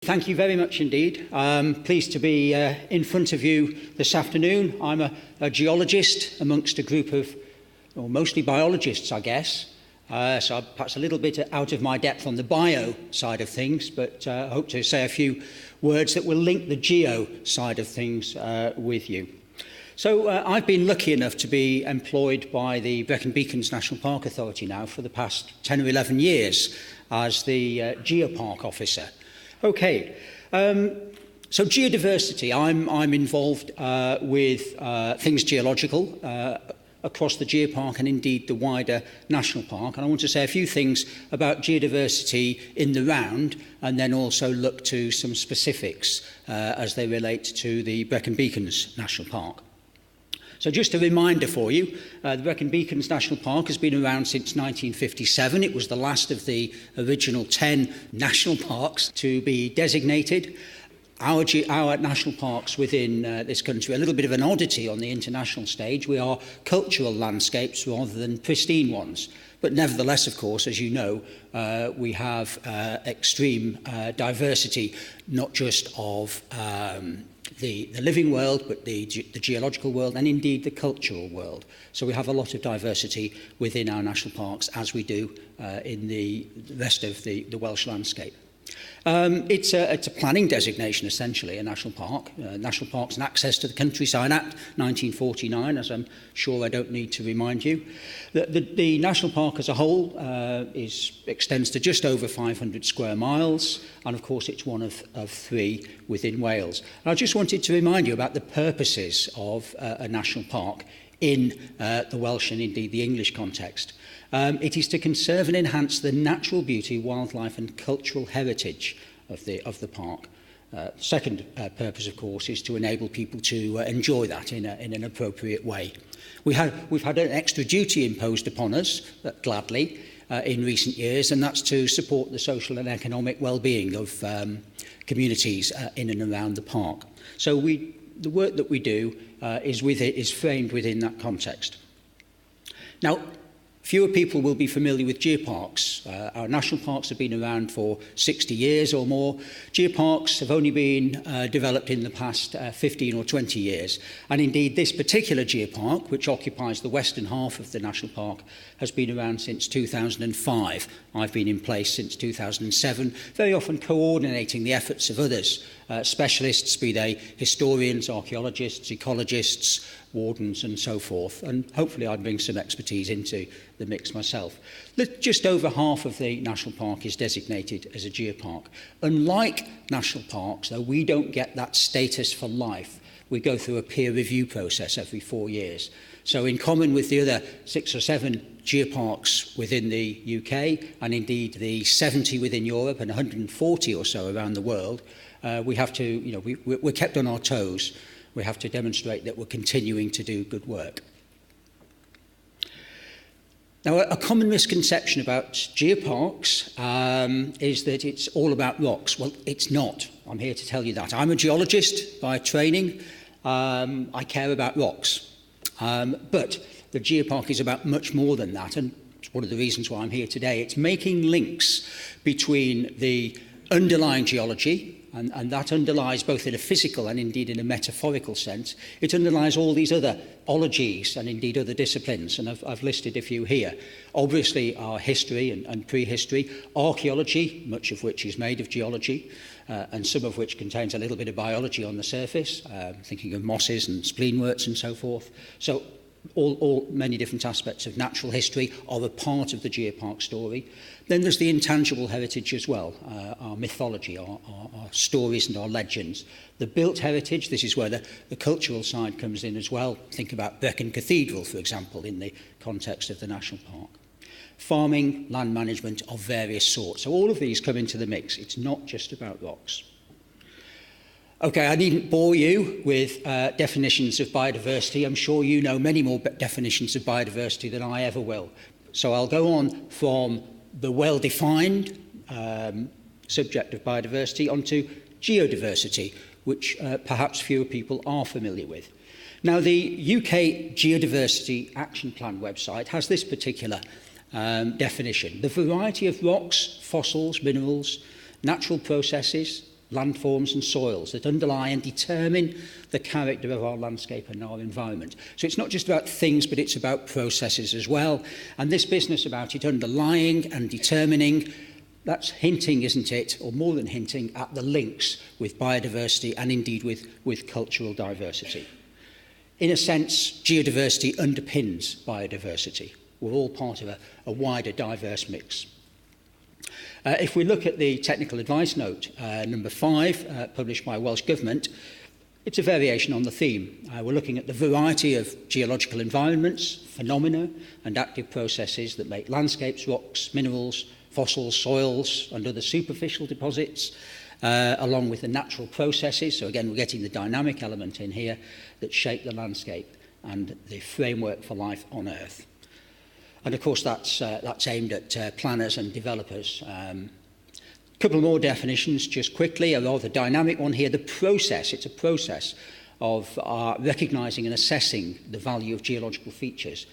Thank you very much indeed. I'm pleased to be in front of you this afternoon. I'm a geologist amongst a group of, well, mostly biologists, I guess. So I'm perhaps a little bit out of my depth on the bio side of things, but I hope to say a few words that will link the geo side of things with you. So I've been lucky enough to be employed by the Brecon Beacons National Park Authority now for the past 10 or 11 years as the Geopark officer. Okay, so geodiversity, I'm involved with things geological across the Geopark and indeed the wider national park. And I want to say a few things about geodiversity in the round and then also look to some specifics as they relate to the Brecon Beacons National Park. So just a reminder for you, the Brecon Beacons National Park has been around since 1957. It was the last of the original 10 national parks to be designated. Our national parks within this country are a little bit of an oddity on the international stage. We are cultural landscapes rather than pristine ones. But nevertheless, of course, as you know, we have extreme diversity, not just of the living world, but the geological world and indeed the cultural world. So we have a lot of diversity within our national parks, as we do in the rest of the Welsh landscape. It's a planning designation, essentially, a national park. National Parks and Access to the Countryside Act, 1949, as I'm sure I don't need to remind you. The national park as a whole extends to just over 500 square miles, and of course it's one of three within Wales. And I just wanted to remind you about the purposes of a national park in the Welsh and indeed the English context. It is to conserve and enhance the natural beauty, wildlife and cultural heritage of the park. Second purpose, of course, is to enable people to enjoy that in an appropriate way. We've had an extra duty imposed upon us, gladly, in recent years, and that's to support the social and economic well-being of communities in and around the park. So the work that we do is framed within that context. Now, fewer people will be familiar with geoparks. Our national parks have been around for 60 years or more. Geoparks have only been developed in the past 15 or 20 years. And indeed, this particular geopark, which occupies the western half of the national park, has been around since 2005. I've been in place since 2007, very often coordinating the efforts of others, specialists, be they historians, archaeologists, ecologists, wardens and so forth, and hopefully I bring some expertise into the mix myself. Just over half of the national park is designated as a geopark. Unlike national parks, though, we don't get that status for life. We go through a peer review process every 4 years. So in common with the other 6 or 7 geoparks within the UK, and indeed the 70 within Europe and 140 or so around the world, we have to, we're kept on our toes. We have to demonstrate that we're continuing to do good work. Now, a common misconception about geoparks is that it's all about rocks. Well, it's not. I'm here to tell you that. I'm a geologist by training. I care about rocks. But the geopark is about much more than that, and it's one of the reasons why I'm here today. It's making links between the underlying geology, and that underlies both in a physical and indeed in a metaphorical sense. It underlies all these other ologies and indeed other disciplines, and I've listed a few here. Obviously our history and prehistory, archaeology, much of which is made of geology, and some of which contains a little bit of biology on the surface, thinking of mosses and spleenworts and so forth. So all many different aspects of natural history are a part of the geopark story. Then there's the intangible heritage as well, our mythology, our stories and our legends. The built heritage, this is where the cultural side comes in as well. Think about Brecon Cathedral, for example, in the context of the national park. Farming, land management of various sorts. So all of these come into the mix. It's not just about rocks. Okay, I needn't bore you with definitions of biodiversity. I'm sure you know many more definitions of biodiversity than I ever will. So I'll go on from the well-defined subject of biodiversity onto geodiversity, which perhaps fewer people are familiar with. Now, the UK Geodiversity Action Plan website has this particular definition: the variety of rocks, fossils, minerals, natural processes, landforms and soils that underlie and determine the character of our landscape and our environment. So it's not just about things, but it's about processes as well. And this business about it underlying and determining, that's hinting, isn't it, or more than hinting, at the links with biodiversity and indeed with cultural diversity. In a sense, geodiversity underpins biodiversity. We're all part of a wider, diverse mix. If we look at the technical advice note, number 5, published by Welsh Government, it's a variation on the theme. We're looking at the variety of geological environments, phenomena, and active processes that make landscapes, rocks, minerals, fossils, soils, and other superficial deposits, along with the natural processes. So again, we're getting the dynamic element in here that shape the landscape and the framework for life on Earth. And of course, that's aimed at planners and developers. A couple more definitions just quickly. A rather dynamic one here. The process, it's a process of recognising and assessing the value of geological features,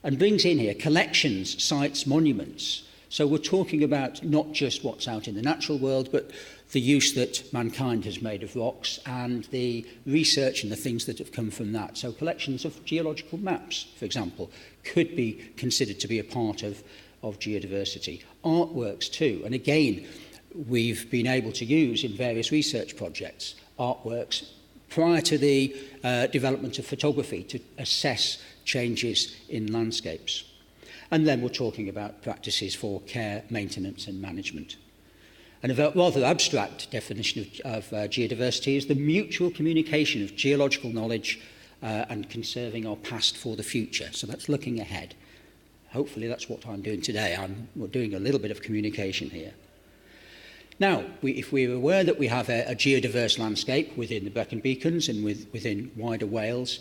and brings in here collections, sites, monuments. So we're talking about not just what's out in the natural world, but the use that mankind has made of rocks and the research and the things that have come from that. So collections of geological maps, for example, could be considered to be a part of geodiversity. Artworks too, and again, we've been able to use in various research projects artworks prior to the development of photography to assess changes in landscapes. And then we're talking about practices for care, maintenance and management. And a rather abstract definition of geodiversity is the mutual communication of geological knowledge and conserving our past for the future. So that's looking ahead. Hopefully that's what I'm doing today. We're doing a little bit of communication here. Now, if we're aware that we have a geodiverse landscape within the Brecon Beacons and within wider Wales,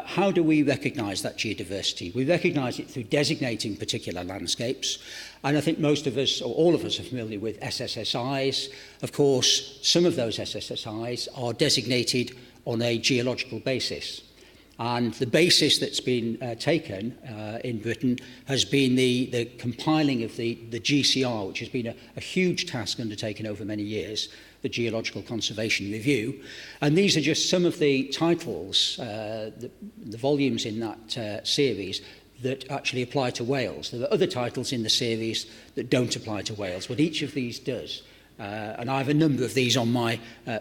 how do we recognise that geodiversity? We recognise it through designating particular landscapes, and I think most of us, or all of us, are familiar with SSSIs. Of course, some of those SSSIs are designated on a geological basis, and the basis that's been taken in Britain has been the compiling of the GCR, which has been a huge task undertaken over many years, the Geological Conservation Review. And these are just some of the titles, the volumes in that series that actually apply to Wales. There are other titles in the series that don't apply to Wales, but each of these does. And I have a number of these on my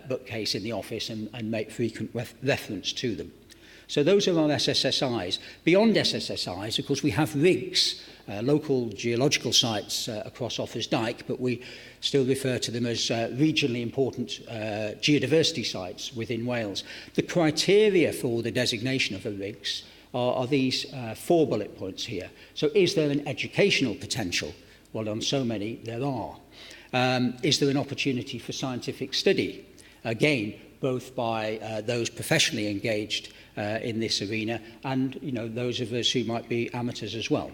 bookcase in the office and make frequent reference to them. So those are our SSSIs. Beyond SSSIs, of course, we have RIGs, local geological sites across Offa's Dyke, but we still refer to them as regionally important geodiversity sites within Wales. The criteria for the designation of a RIGs are these 4 bullet points here. So is there an educational potential? Well, on so many, there are. Is there an opportunity for scientific study? Again, both by those professionally engaged in this arena and those of us who might be amateurs as well.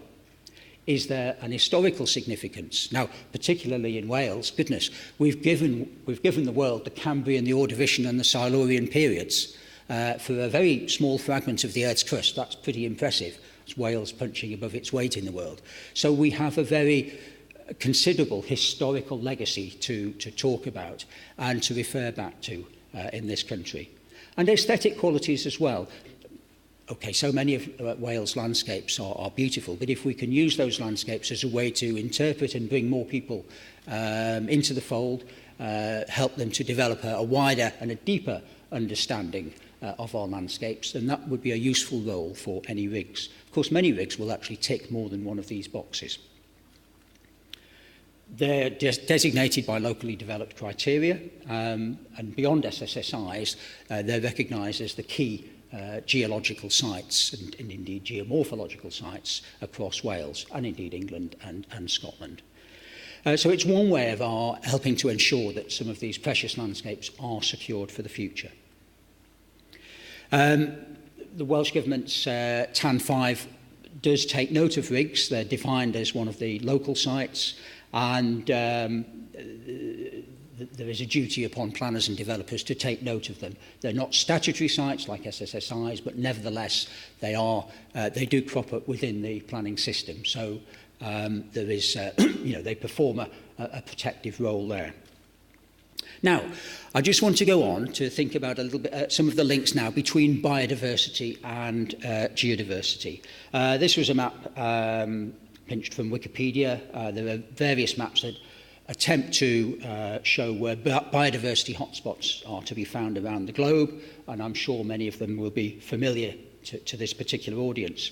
Is there an historical significance? Now, particularly in Wales, goodness, we've given the world the Cambrian, the Ordovician and the Silurian periods for a very small fragment of the Earth's crust. That's pretty impressive. It's Wales punching above its weight in the world. So we have a very considerable historical legacy to talk about and to refer back to in this country. And aesthetic qualities as well. Okay, so many of Wales' landscapes are beautiful, but if we can use those landscapes as a way to interpret and bring more people into the fold, help them to develop a wider and a deeper understanding of our landscapes, then that would be a useful role for any RIGs. Of course, many RIGs will actually tick more than one of these boxes. They're designated by locally developed criteria, and beyond SSSIs, they're recognised as the key geological sites and indeed geomorphological sites across Wales and indeed England and Scotland. So it's one way of our helping to ensure that some of these precious landscapes are secured for the future. The Welsh Government's TAN 5 does take note of RIGs. They're defined as one of the local sites, and there is a duty upon planners and developers to take note of them. They're not statutory sites like SSSIs, but nevertheless they do crop up within the planning system. So there is, they perform a protective role there. Now, I just want to go on to think about a little bit some of the links now between biodiversity and geodiversity. This was a map pinched from Wikipedia. There are various maps that attempt to show where biodiversity hotspots are to be found around the globe, and I'm sure many of them will be familiar to this particular audience.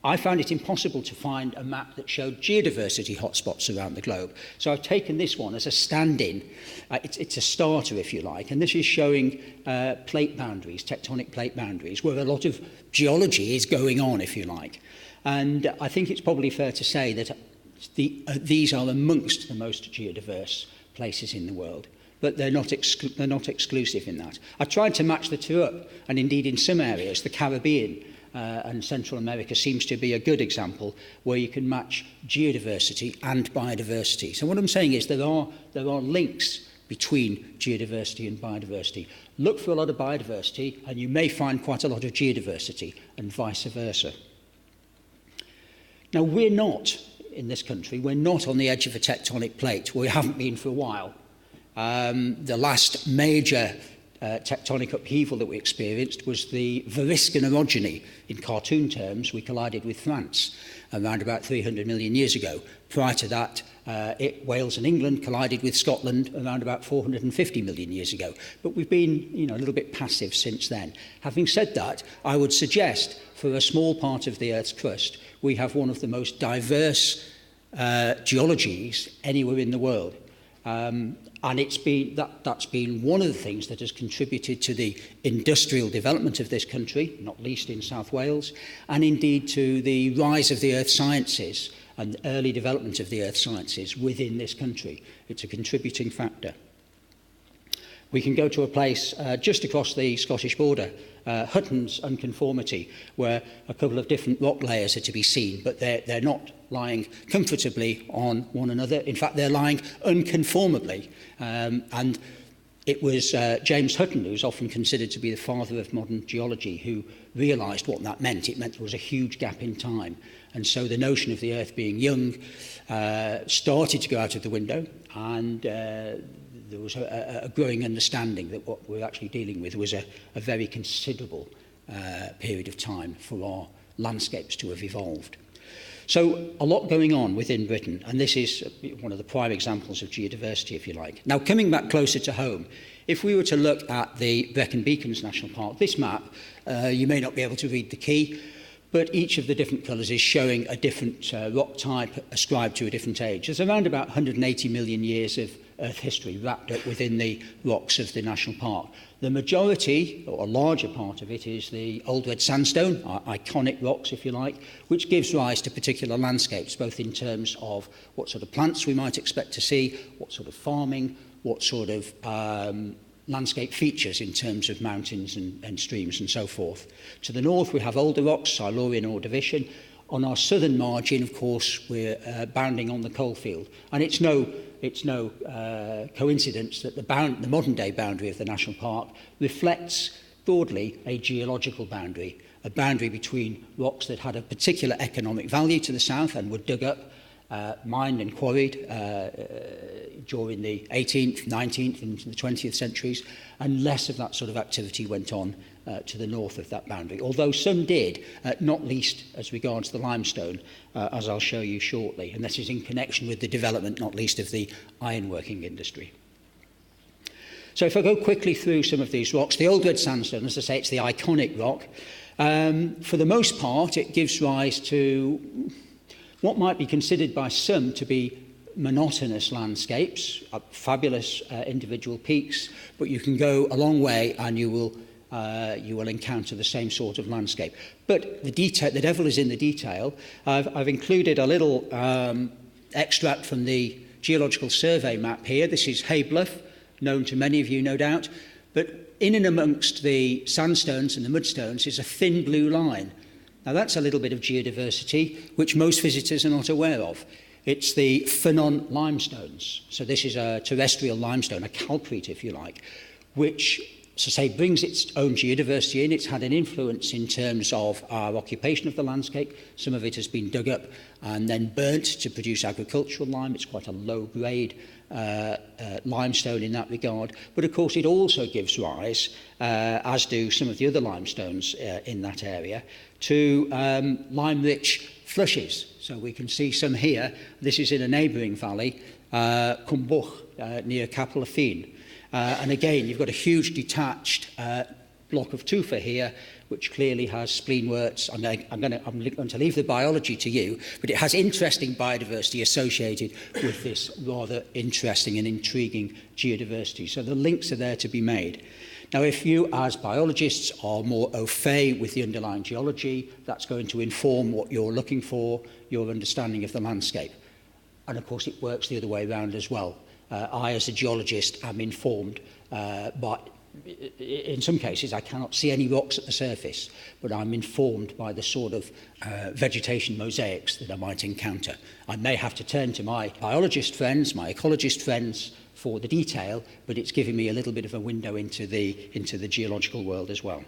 I found it impossible to find a map that showed geodiversity hotspots around the globe. So I've taken this one as a stand-in. It's a starter, if you like, and this is showing plate boundaries, tectonic plate boundaries, where a lot of geology is going on, if you like. And I think it's probably fair to say that these are amongst the most geodiverse places in the world, but they're not exclusive in that. I tried to match the two up, and indeed in some areas, the Caribbean and Central America seems to be a good example where you can match geodiversity and biodiversity. So what I'm saying is there are links between geodiversity and biodiversity. Look for a lot of biodiversity and you may find quite a lot of geodiversity, and vice versa. Now, we're not, in this country, we're not on the edge of a tectonic plate. We haven't been for a while. The last major tectonic upheaval that we experienced was the Variscan Orogeny. In cartoon terms, we collided with France around about 300 million years ago. Prior to that, Wales and England collided with Scotland around about 450 million years ago. But we've been, a little bit passive since then. Having said that, I would suggest for a small part of the Earth's crust, we have one of the most diverse geologies anywhere in the world. And that's been one of the things that has contributed to the industrial development of this country, not least in South Wales, and indeed to the rise of the earth sciences and the early development of the earth sciences within this country. It's a contributing factor. We can go to a place just across the Scottish border, Hutton's Unconformity, where a couple of different rock layers are to be seen, but they're not lying comfortably on one another. In fact, they're lying unconformably. And it was James Hutton, who's often considered to be the father of modern geology, who realised what that meant. It meant there was a huge gap in time. And so the notion of the Earth being young started to go out of the window, and there was a growing understanding that what we're actually dealing with was a very considerable period of time for our landscapes to have evolved. So a lot going on within Britain, and this is one of the prime examples of geodiversity, if you like. Now, coming back closer to home, if we were to look at the Brecon Beacons National Park, this map, you may not be able to read the key, but each of the different colours is showing a different rock type ascribed to a different age. There's around about 180 million years of Earth history wrapped up within the rocks of the national park. The majority, or a larger part of it, is the Old Red Sandstone, iconic rocks, if you like, which gives rise to particular landscapes, both in terms of what sort of plants we might expect to see, what sort of farming, what sort of landscape features in terms of mountains and streams and so forth. To the north, we have older rocks, Silurian Ordovician. On our southern margin, of course, we're bounding on the coalfield. And it's no coincidence that the modern-day boundary of the national park reflects broadly a geological boundary, a boundary between rocks that had a particular economic value to the south and were dug up, mined and quarried during the 18th, 19th and the 20th centuries, and less of that sort of activity went on to the north of that boundary, although some did, not least as regards the limestone, as I'll show you shortly, and this is in connection with the development, not least of the ironworking industry. So if I go quickly through some of these rocks, the Old Red Sandstone, as I say, it's the iconic rock. For the most part, it gives rise to what might be considered by some to be monotonous landscapes, fabulous individual peaks, but you can go a long way and you will encounter the same sort of landscape. But the devil is in the detail. I've included a little extract from the Geological Survey map here. This is Hay Bluff, known to many of you, no doubt. But in and amongst the sandstones and the mudstones is a thin blue line. Now, that's a little bit of geodiversity, which most visitors are not aware of. It's the Ffynnon limestones. So this is a terrestrial limestone, a calcrete, if you like, which so say, brings its own geodiversity in. It's had an influence in terms of our occupation of the landscape. Some of it has been dug up and then burnt to produce agricultural lime. It's quite a low-grade limestone in that regard. But of course, it also gives rise, as do some of the other limestones in that area, to lime-rich flushes. So we can see some here. This is in a neighbouring valley, Cwmbuch, near Capel y Ffin. And again, you've got a huge detached block of tufa here, which clearly has spleenworts. I'm going to leave the biology to you, but it has interesting biodiversity associated with this rather interesting and intriguing geodiversity. So the links are there to be made. Now, if you, as biologists, are more au fait with the underlying geology, that's going to inform what you're looking for, your understanding of the landscape. And of course, it works the other way around as well. I, as a geologist, am informed, but in some cases I cannot see any rocks at the surface, but I'm informed by the sort of vegetation mosaics that I might encounter. I may have to turn to my biologist friends, my ecologist friends for the detail, but it's giving me a little bit of a window into the geological world as well.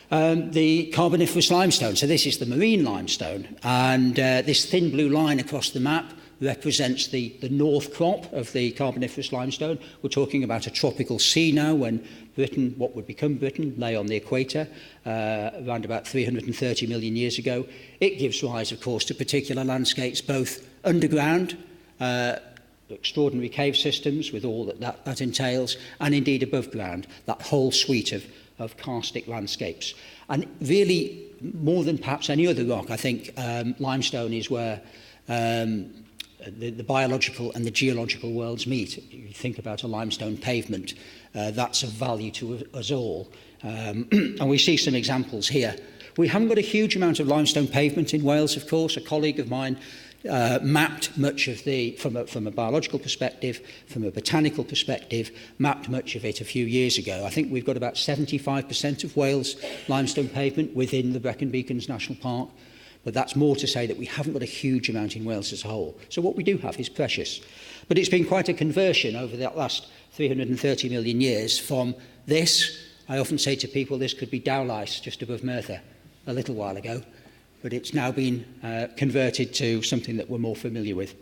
The Carboniferous limestone, so this is the marine limestone, and this thin blue line across the map represents the north crop of the Carboniferous limestone. We're talking about a tropical sea now, when Britain, what would become Britain, lay on the equator around about 330 million years ago. It gives rise, of course, to particular landscapes, both underground, extraordinary cave systems with all that entails, and indeed above ground, that whole suite of karstic landscapes. And really, more than perhaps any other rock, I think limestone is where the biological and the geological worlds meet. You think about a limestone pavement, that's of value to us all. And we see some examples here. We haven't got a huge amount of limestone pavement in Wales, of course. A colleague of mine mapped much of from a biological perspective, from a botanical perspective, mapped much of it a few years ago. I think we've got about 75% of Wales limestone pavement within the Brecon Beacons National Park. But that's more to say that we haven't got a huge amount in Wales as a whole. So what we do have is precious. But it's been quite a conversion over the last 330 million years from this. I often say to people, this could be Dowlais just above Merthyr a little while ago, but it's now been converted to something that we're more familiar with.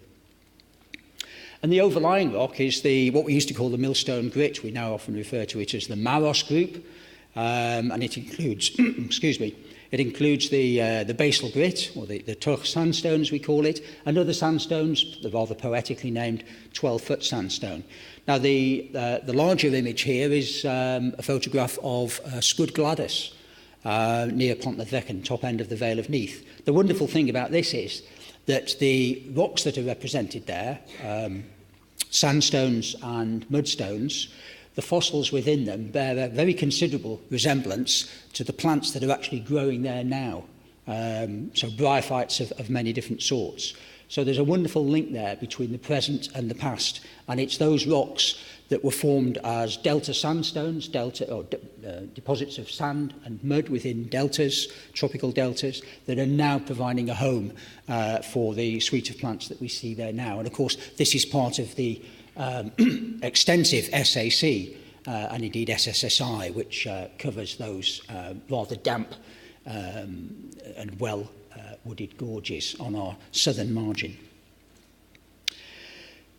And the overlying rock is what we used to call the Millstone Grit. We now often refer to it as the Maros group, and it includes, excuse me, it includes the basal grit, or the Tuch sandstone as we call it, and other sandstones, the rather poetically named 12-foot sandstone. Now the larger image here is a photograph of Sgwd Gladys near Pont y Brecon, top end of the Vale of Neath. The wonderful thing about this is that the rocks that are represented there, sandstones and mudstones, the fossils within them bear a very considerable resemblance to the plants that are actually growing there now. So bryophytes of many different sorts. So there's a wonderful link there between the present and the past. And it's those rocks that were formed as delta sandstones, deposits of sand and mud within deltas, tropical deltas, that are now providing a home for the suite of plants that we see there now. And of course, this is part of the extensive SAC and indeed SSSI, which covers those rather damp and well wooded gorges on our southern margin.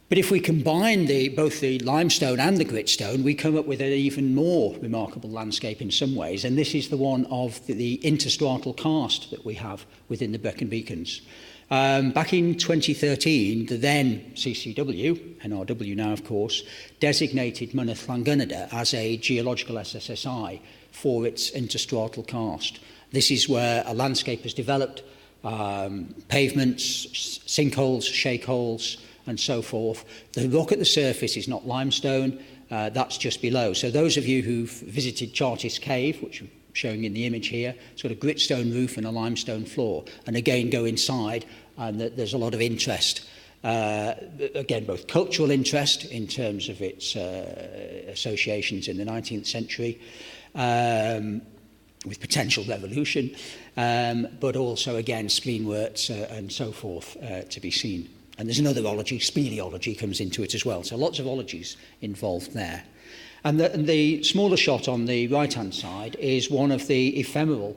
But if we combine both the limestone and the gritstone, we come up with an even more remarkable landscape in some ways, and this is the one of the interstratal karst that we have within the Brecon Beacons. Back in 2013, the then CCW, NRW now of course, designated Mynydd Llangynnydr as a geological SSSI for its interstratal karst. This is where a landscape has developed, pavements, sinkholes, shake holes, and so forth. The rock at the surface is not limestone, that's just below. So those of you who've visited Chartist Cave, which I'm showing in the image here, it's got a gritstone roof and a limestone floor. And again, go inside, and there's a lot of interest. Again, both cultural interest in terms of its associations in the 19th century, with potential revolution, but also, again, spleenworts and so forth to be seen. And there's another ology, speleology, comes into it as well. So lots of ologies involved there. And the smaller shot on the right-hand side is one of the ephemeral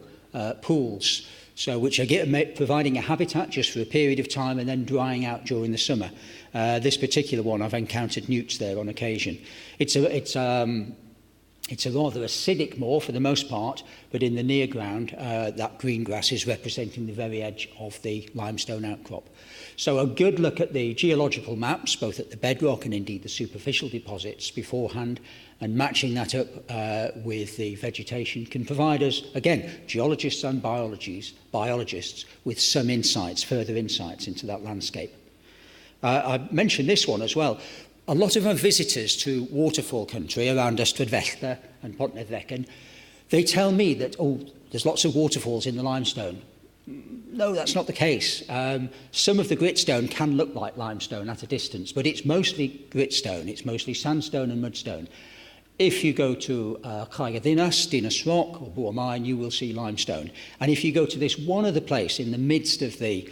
pools, so which are providing a habitat just for a period of time and then drying out during the summer. This particular one, I've encountered newts there on occasion. It's a rather acidic moor for the most part, but in the near ground, that green grass is representing the very edge of the limestone outcrop. So a good look at the geological maps, both at the bedrock and indeed the superficial deposits beforehand, and matching that up with the vegetation can provide us, again, geologists and biologists, with some insights, further insights into that landscape. I mentioned this one as well. A lot of our visitors to waterfall country around Ystrad and Pontypridd, they tell me that, oh, there's lots of waterfalls in the limestone. No, that's not the case. Some of the gritstone can look like limestone at a distance, but it's mostly gritstone, it's mostly sandstone and mudstone. If you go to Dinas Rock or Bowring, you will see limestone. And if you go to this one other place in the midst of the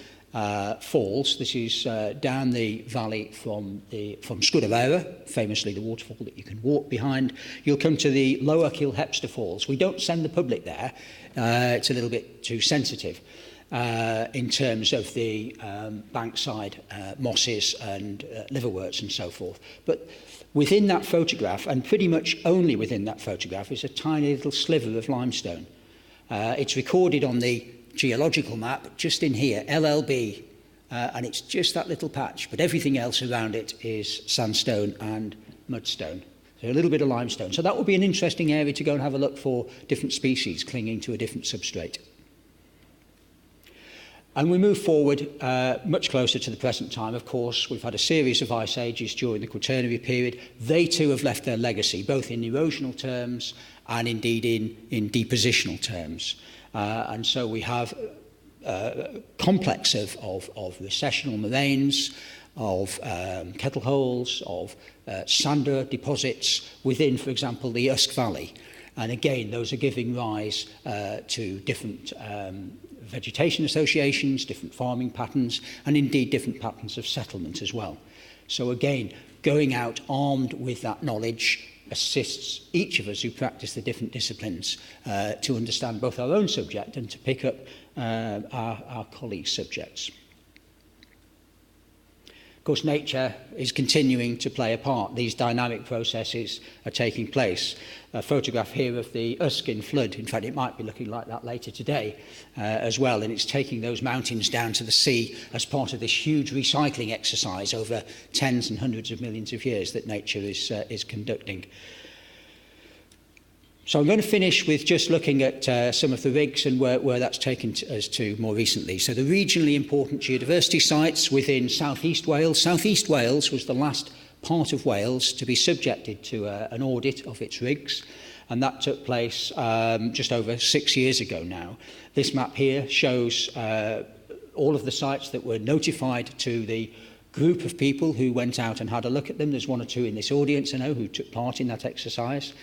falls, this is down the valley from Scudaera, famously the waterfall that you can walk behind, you'll come to the lower Kilhepster Falls. We don't send the public there, it's a little bit too sensitive in terms of the bankside mosses and liverworts and so forth. But within that photograph, and pretty much only within that photograph, is a tiny little sliver of limestone. It's recorded on the geological map just in here, LLB, and it's just that little patch, but everything else around it is sandstone and mudstone. So a little bit of limestone. So that would be an interesting area to go and have a look for different species clinging to a different substrate. And we move forward much closer to the present time. Of course, we've had a series of ice ages during the Quaternary period. They too have left their legacy, both in erosional terms and indeed in depositional terms. And so we have a complex of recessional moraines, of kettle holes, of sander deposits within, for example, the Usk Valley. And again, those are giving rise to different vegetation associations, different farming patterns, and indeed different patterns of settlement as well. So again, going out armed with that knowledge assists each of us who practice the different disciplines to understand both our own subject and to pick up our colleagues' subjects. Of course, nature is continuing to play a part. These dynamic processes are taking place. A photograph here of the Uskin flood. In fact, it might be looking like that later today as well. And it's taking those mountains down to the sea as part of this huge recycling exercise over tens and hundreds of millions of years that nature is conducting. So I'm going to finish with just looking at some of the rigs and where that's taken us to more recently. So the regionally important geodiversity sites within South East Wales. South East Wales was the last part of Wales to be subjected to an audit of its rigs, and that took place just over 6 years ago now. This map here shows all of the sites that were notified to the group of people who went out and had a look at them. There's one or two in this audience, I know, who took part in that exercise.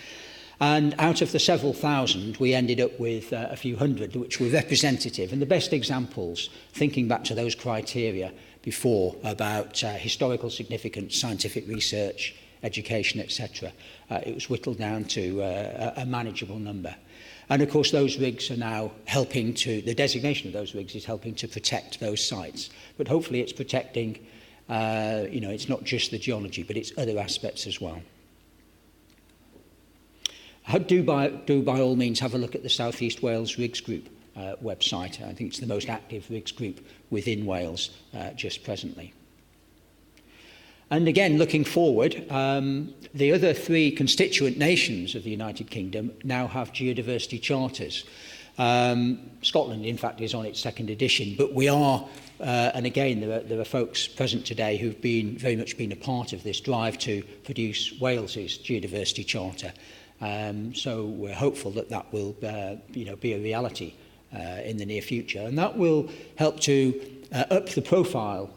And out of the several thousand, we ended up with a few hundred, which were representative. And the best examples, thinking back to those criteria before about historical significance, scientific research, education, etc., it was whittled down to a manageable number. And of course, those rigs are now helping to, the designation of those rigs is helping to protect those sites. But hopefully it's protecting, it's not just the geology, but it's other aspects as well. Do by all means have a look at the South East Wales Rigs Group website. I think it's the most active rigs group within Wales just presently. And again, looking forward, the other three constituent nations of the United Kingdom now have geodiversity charters. Scotland, in fact, is on its second edition, but we are, and again, there are folks present today who've very much been a part of this drive to produce Wales's geodiversity charter. So we're hopeful that will be a reality in the near future, and that will help to up the profile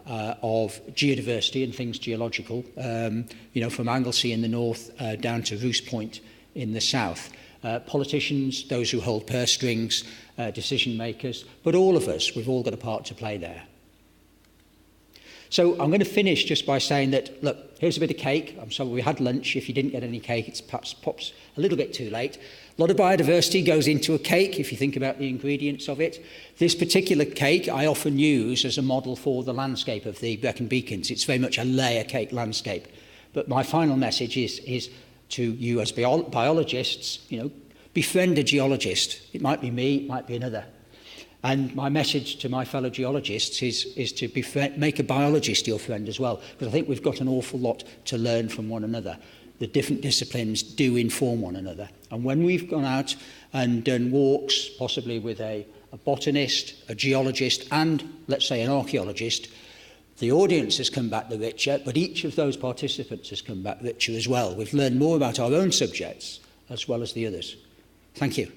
of geodiversity and things geological, from Anglesey in the north down to Roose Point in the south. Politicians, those who hold purse strings, decision makers, but all of us, we've all got a part to play there. So I'm going to finish just by saying that, look, here's a bit of cake. I'm sorry we had lunch. If you didn't get any cake, it's perhaps pops a little bit too late. A lot of biodiversity goes into a cake if you think about the ingredients of it. This particular cake I often use as a model for the landscape of the Brecon Beacons. It's very much a layer cake landscape. But my final message is to you as biologists, befriend a geologist. It might be me, it might be another. And my message to my fellow geologists is to make a biologist your friend as well, because I think we've got an awful lot to learn from one another. The different disciplines do inform one another. And when we've gone out and done walks, possibly with a botanist, a geologist, and let's say an archaeologist, the audience has come back the richer, but each of those participants has come back richer as well. We've learned more about our own subjects as well as the others. Thank you.